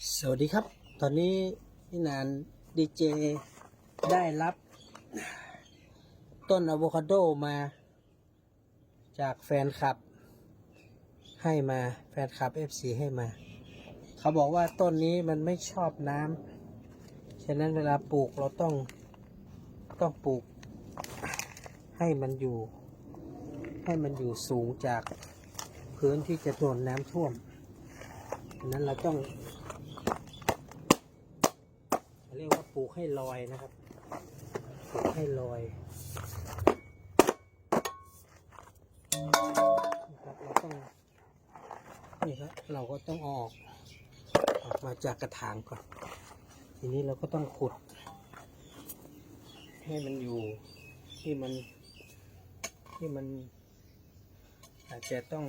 สวัสดีครับตอนนี้พี่นานดีเจได้รับต้นอะโวคาโดมาจากแฟนคลับให้มาแฟนคลับ FC ให้มาเขาบอกว่าต้นนี้มันไม่ชอบน้ำฉะนั้นเวลาปลูกเราต้องปลูกให้มันอยู่สูงจากพื้นที่จะโดนน้ำท่วมฉะนั้นเราต้องเรียกว่าปลูกให้ลอยนะครับปลูกให้ลอยนะครับเราต้องนี่ครับเราก็ต้องออกมาจากกระถางก่อนทีนี้เราก็ต้องขุดให้มันอยู่ที่มันอาจจะต้อง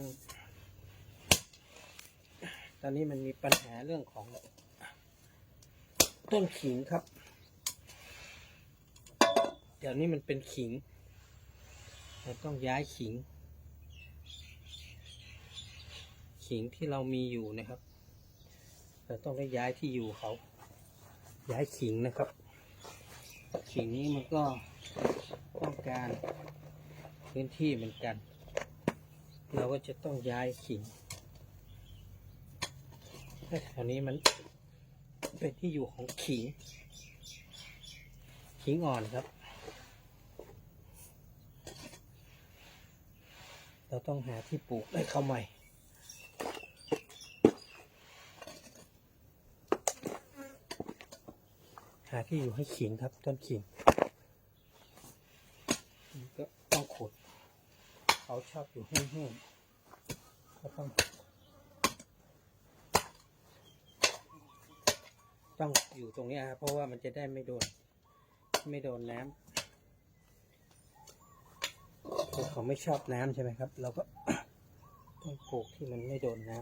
ตอนนี้มันมีปัญหาเรื่องของต้นขิงครับเดี๋ยวนี้มันเป็นขิงเราต้องย้ายขิงที่เรามีอยู่นะครับเราต้องได้ย้ายที่อยู่เขาย้ายขิงนะครับขิงนี้มันก็ต้องการพื้นที่เหมือนกันเราก็จะต้องย้ายขิงแถวนี้มันเป็นที่อยู่ของขิงอ่อนครับเราต้องหาที่ปลูกให้เขาใหม่หาที่อยู่ให้ขิงครับต้นขิงก็ต้องขุดเขาชอบอยู่แห้งๆก็ต้องอยู่ตรงนี้ครับเพราะว่ามันจะได้ไม่โดนน้ำเขาไม่ชอบน้ำใช่ไหมครับเราก็ ต้องปลูกที่มันไม่โดนน้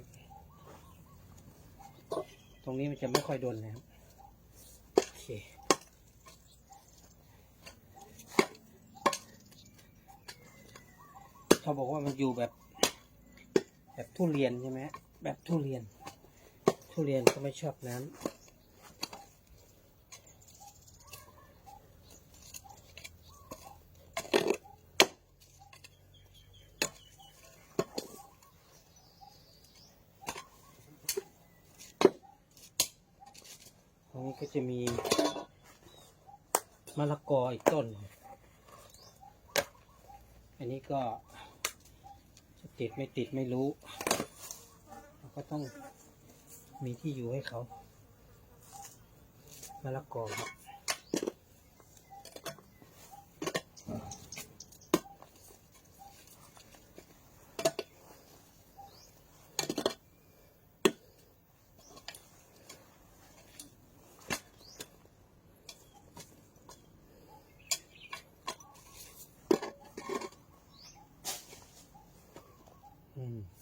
ำตรงนี้มันจะไม่ค่อยโดนน้ำโอเคเขาบอกว่ามันอยู่แบบทุเรียนใช่ไหมแบบทุเรียนก็ไม่ชอบน้ำตรงนี้ก็จะมีมะละกออีกต้นอันนี้ก็จะติดไม่ติดไม่รู้เราก็ต้องมีที่อยู่ให้เขามะละกอครับ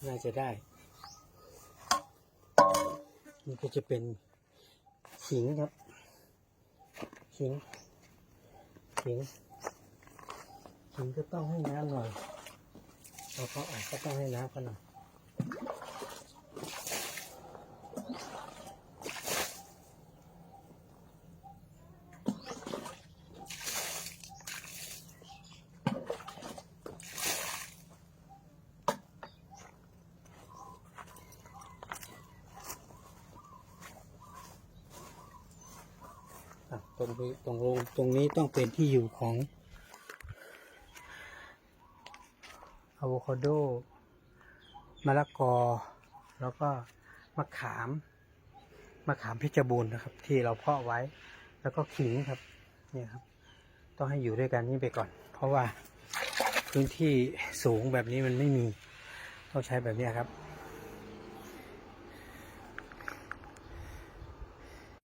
น่าจะได้นี่ก็จะเป็นขิงครับขิงก็ต้องให้น้ำหน่อยเราก็ออกก็ต้องให้น้ำกันหน่อยตรงนี้ต้องเป็นที่อยู่ของอะโวคาโดมะละกอแล้วก็มะขามเพชรบูรณ์นะครับที่เราเพาะไว้แล้วก็ขิงครับเนี่ยครับต้องให้อยู่ด้วยกันนี่ไปก่อนเพราะว่าพื้นที่สูงแบบนี้มันไม่มีต้องใช้แบบนี้ครับ